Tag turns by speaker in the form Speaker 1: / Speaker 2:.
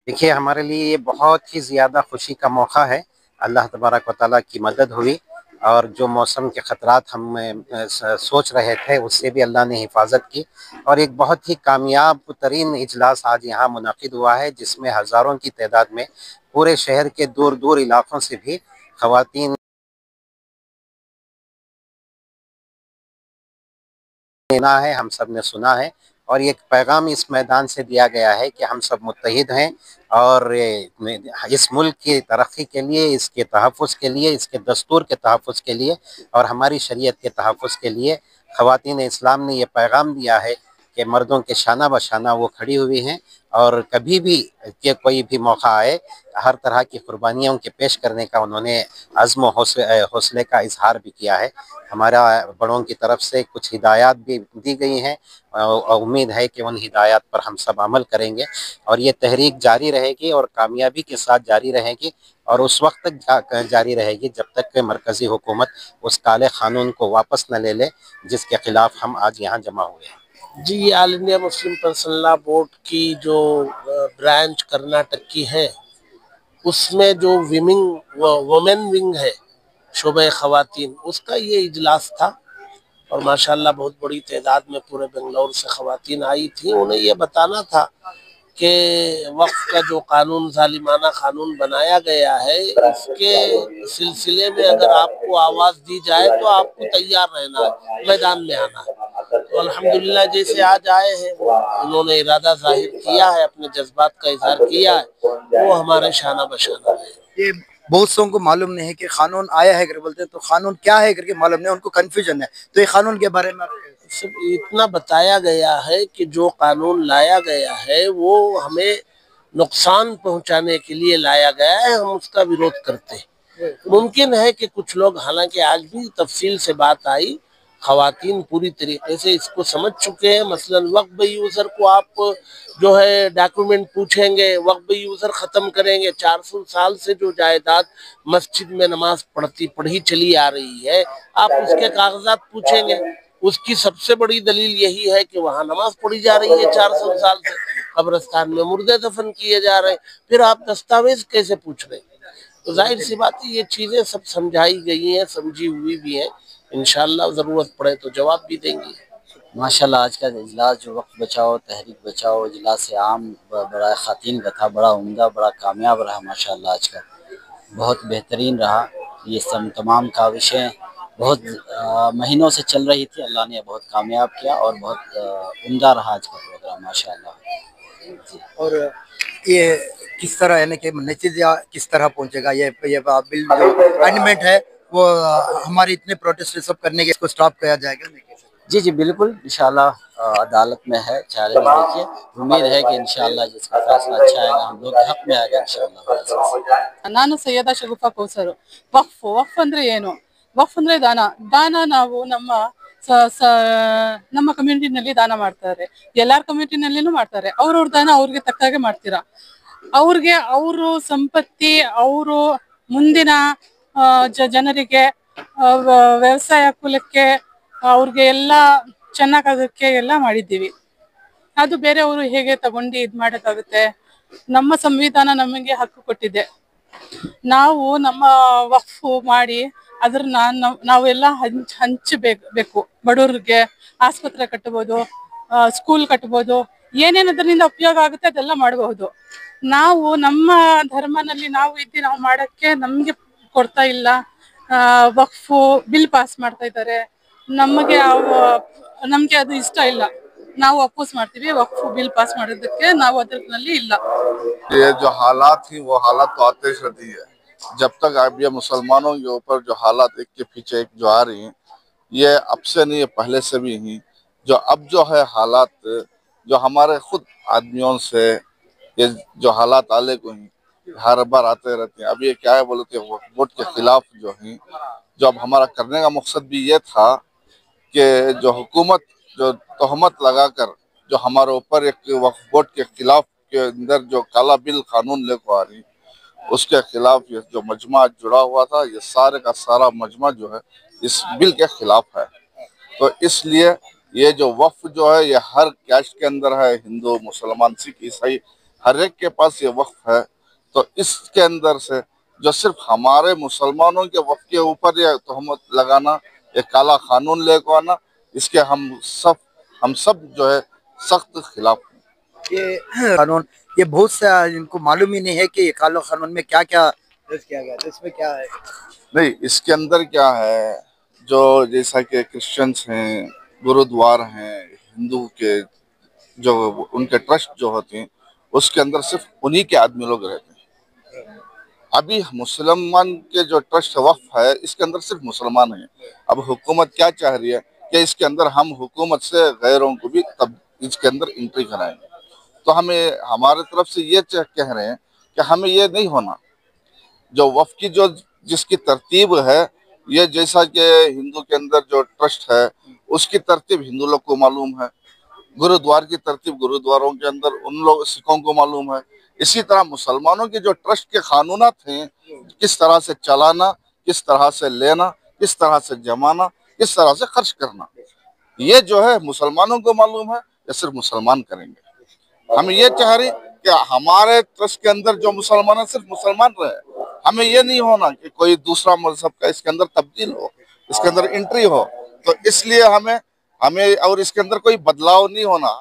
Speaker 1: देखिए, हमारे लिए ये बहुत ही ज़्यादा खुशी का मौका है। अल्लाह तबारक व तआला की मदद हुई और जो मौसम के ख़तरात हम सोच रहे थे, उससे भी अल्लाह ने हिफाज़त की और एक बहुत ही कामयाब तरीन इजलास आज यहाँ मुनक़िद हुआ है, जिसमें हज़ारों की तादाद में पूरे शहर के दूर-दूर इलाकों से भी ख़वातीन सुना है, हम सब ने सुना है और ये पैगाम इस मैदान से दिया गया है कि हम सब मुत्तहिद हैं और इस मुल्क की तरक्की के लिए, इसके तहफ़्फ़ुज़ के लिए, इसके दस्तूर के तहफ़्फ़ुज़ के लिए और हमारी शरीयत के तहफ़्फ़ुज़ के लिए ख़वातीन इस्लाम ने ये पैगाम दिया है कि मर्दों के शाना बशाना वो खड़ी हुई हैं और कभी भी कि कोई भी मौका आए, हर तरह की कुर्बानियों के पेश करने का उन्होंने अज़्म हौसले का इज़हार भी किया है। हमारा बड़ों की तरफ से कुछ हिदायत भी दी गई हैं और उम्मीद है कि उन हिदायत पर हम सब अमल करेंगे और ये तहरीक जारी रहेगी और कामयाबी के साथ जारी रहेगी और उस वक्त तक जारी रहेगी जब तक कि मरकज़ी हुकूमत उस काले क़ानून को वापस न ले ले जिसके ख़िलाफ़ हम आज यहाँ जमा हुए हैं।
Speaker 2: जी, ये all India Muslim personal law board की जो ब्रांच कर्नाटक की है, उसमें जो वुमेन विंग है शोबे ख़वातीन, उसका ये इजलास था और माशाल्लाह बहुत बड़ी तादाद में पूरे बेंगलुरु से ख़वातीन आई थी। उन्हें ये बताना था कि वक्फ का जो कानून ज़ालिमाना कानून बनाया गया है, इसके सिलसिले में अगर आपको आवाज़ दी जाए तो आपको तैयार रहना है, मैदान में आना है। तो अल्हम्दुलिल्लाह जैसे आज आए हैं, उन्होंने इरादा ज़ाहिर किया है, अपने जज्बात का इज़हार किया है, वो हमारे शाना बशाना है।
Speaker 3: ये बहुत सौ को मालूम नहीं है कि कानून आया है करके बोलते हैं, तो कानून क्या है करके मालूम नहीं, उनको कन्फ्यूजन है। तो ये कानून के बारे में
Speaker 2: सिर्फ इतना बताया गया है कि जो कानून लाया गया है वो हमें नुकसान पहुंचाने के लिए लाया गया है, हम उसका विरोध करते हैं। मुमकिन है कि कुछ लोग, हालांकि आज भी तफसील से बात आई, खवातीन पूरी तरीके से इसको समझ चुके हैं। मसलन वक्फ यूज़र को आप जो है डॉक्यूमेंट पूछेंगे, वक्फ यूज़र ख़त्म करेंगे, 400 साल से जो जायदाद मस्जिद में नमाज पढ़ी चली आ रही है, आप उसके कागजात पूछेंगे, उसकी सबसे बड़ी दलील यही है कि वहाँ नमाज पढ़ी जा रही है 400 साल से, कब्रिस्तान में मुर्दे दफन किए जा रहे हैं, फिर आप दस्तावेज कैसे पूछ रहे हैं? तो जाहिर सी बात है ये चीज़ें सब समझाई गई हैं, समझी हुई भी हैं। इंशाअल्लाह ज़रूरत पड़े तो जवाब भी देंगे।
Speaker 4: माशाल्लाह आज का इजलास जो वक्त बचाओ तहरीक बचाओ इजलास आम बड़ा ख़ातीन का था, बड़ा उम्दा, बड़ा कामयाब रहा। माशाल्लाह आज का बहुत बेहतरीन रहा। ये सब तमाम काविशें बहुत महीनों से चल रही थी, अल्लाह ने बहुत कामयाब किया और बहुत उम्दा रहा आज का प्रोग्राम माशाल्लाह।
Speaker 3: और ये किस तरह यानी कि नतीजा किस तरह पहुंचेगा, ये बिल जो अमेंडमेंट है वो हमारे इतने प्रोटेस्ट सब करने के इसको स्टॉप किया जाएगा?
Speaker 4: जी जी बिल्कुल, इंशाल्लाह अदालत में है चैलेंज। देखिए उम्मीद है कि इंशाल्लाह जिसका फैसला अच्छा आएगा हम लोग के हक में आएगा इंशाल्लाह।
Speaker 5: ನಾನು ಸೈಯದಾ ಶಗುಫಾ ಕೌಸರು. ವಕ್ಫ್ ಅಂದ್ರೆ ಏನು? ವಕ್ಫ್ ಅಂದ್ರೆ ದಾನ. ದಾನ ನಾವು ನಮ್ಮ ಕಮ್ಯುನಿಟಿನಲ್ಲಿ ದಾನ ಮಾಡ್ತಾರೆ, ಎಲ್ಲಾರ ಕಮ್ಯುನಿಟಿನಲ್ಲಿನೂ ಮಾಡ್ತಾರೆ. ಅವ್ರವ್ರ ದಾನ ಅವ್ರಿಗೆ ತಕ್ಕಾಗೆ ಮಾಡ್ತೀರಾ. ಅವ್ರಿಗೆ ಅವರು ಸಂಪತ್ತಿ, ಅವರು ಮುಂದಿನ ಜನರಿಗೆ, ವ್ಯವಸಾಯ ಕುಲಕ್ಕೆ, ಅವ್ರಿಗೆ ಎಲ್ಲ ಚೆನ್ನಾಗಾಗಕ್ಕೆ ಎಲ್ಲ ಮಾಡಿದ್ದೀವಿ. ಅದು ಬೇರೆಯವರು ಹೇಗೆ ತಗೊಂಡು ಇದು ಮಾಡೋಕ್ಕಾಗುತ್ತೆ? ನಮ್ಮ ಸಂವಿಧಾನ ನಮಗೆ ಹಕ್ಕು ಕೊಟ್ಟಿದೆ. ನಾವು ನಮ್ಮ ವಕ್ಫ್ ಮಾಡಿ ಅದನ್ನ ನಾವೆಲ್ಲ ಹಂಚಬೇಕು. ಬಡವರಿಗೆ ಆಸ್ಪತ್ರೆ ಕಟ್ಟಬಹುದು, ಸ್ಕೂಲ್ ಕಟ್ಟಬಹುದು, ಏನೇನು ಅದರಿಂದ ಉಪಯೋಗ ಆಗುತ್ತೆ ಅದೆಲ್ಲ ಮಾಡಬಹುದು. ನಾವು ನಮ್ಮ ಧರ್ಮನಲ್ಲಿ ನಾವು ನಾವು ಮಾಡಕ್ಕೆ ನಮ್ಗೆ ಕೊಡ್ತಾ ಇಲ್ಲ. ವಕ್ಫ್ ಬಿಲ್ ಪಾಸ್ ಮಾಡ್ತಾ ಇದ್ದಾರೆ, ನಮಗೆ ಅದು ಇಷ್ಟ ಇಲ್ಲ. ನಾವು ಅಪೋಸ್ ಮಾಡ್ತೀವಿ वक्फ बिल पास ಮಾಡೋದಕ್ಕೆ. ನಾವು ಅದರಲ್ಲಿ ಇಲ್ಲ.
Speaker 6: ये जो हालात थी वो हालात तो आते रहती है। जब तक अब ये मुसलमानों के ऊपर जो हालात एक के पीछे एक जो आ रही हैं, ये अब से नहीं, पहले से भी ही जो अब जो है हालात जो हमारे खुद आदमियों से ये जो हालात आले को ही हर बार आते रहते हैं। अब ये क्या है बोले तो वोट के खिलाफ जो है, जो अब हमारा करने का मकसद भी ये था कि जो हुकूमत जो तहमत लगाकर जो हमारे ऊपर एक वक्फ बोर्ड के खिलाफ के अंदर जो काला बिल कानून लेकर आ रही, उसके खिलाफ ये जो मजमा जुड़ा हुआ था, ये सारे का सारा मजमा जो है इस बिल के खिलाफ है। तो इसलिए ये जो वक्फ जो है ये हर कैस्ट के अंदर है, हिंदू, मुसलमान, सिख, ईसाई, हर एक के पास ये वक्फ है, तो इसके अंदर से जो सिर्फ हमारे मुसलमानों के वक्फ के ऊपर ये तहमत लगाना, ये काला कानून लेकर आना, इसके हम सब जो है सख्त खिलाफ हैं।
Speaker 3: ये कानून, ये बहुत से इनको मालूम ही नहीं है कि ये काला कानून में क्या क्या किया गया, तो इसमें क्या है?
Speaker 6: नहीं, इसके अंदर क्या है, जो जैसा कि क्रिश्चियंस हैं, गुरुद्वार हैं, हिंदू के जो उनके ट्रस्ट जो होते हैं, उसके अंदर सिर्फ उन्हीं के आदमी लोग रहते हैं। अभी मुसलमान के जो ट्रस्ट वक्फ है, इसके अंदर सिर्फ मुसलमान हैं। अब हुकूमत क्या चाह रही है कि इसके अंदर हम हुकूमत से गैरों को भी तब इसके अंदर एंट्री कराएंगे। तो हमें हमारे तरफ से ये कह रहे हैं कि हमें ये नहीं होना। जो वक्फ की जो जिसकी तरतीब है, ये जैसा कि हिंदू के अंदर जो ट्रस्ट है उसकी तरतीब हिंदू लोग को मालूम है, गुरुद्वार की तरतीब गुरुद्वारों के अंदर उन लोग सिखों को मालूम है। इसी तरह मुसलमानों के जो ट्रस्ट के कानूनात हैं, किस तरह से चलाना, किस तरह से लेना, किस तरह से जमाना, किस तरह से खर्च करना, ये जो है मुसलमानों को मालूम है, या सिर्फ मुसलमान करेंगे। हम ये चाह रहे कि हमारे ट्रस्ट के अंदर जो मुसलमान है सिर्फ मुसलमान रहे। हमें ये नहीं होना कि कोई दूसरा मजहब का इसके अंदर तब्दील हो, इसके अंदर एंट्री हो। तो इसलिए हमें और इसके अंदर कोई बदलाव नहीं होना।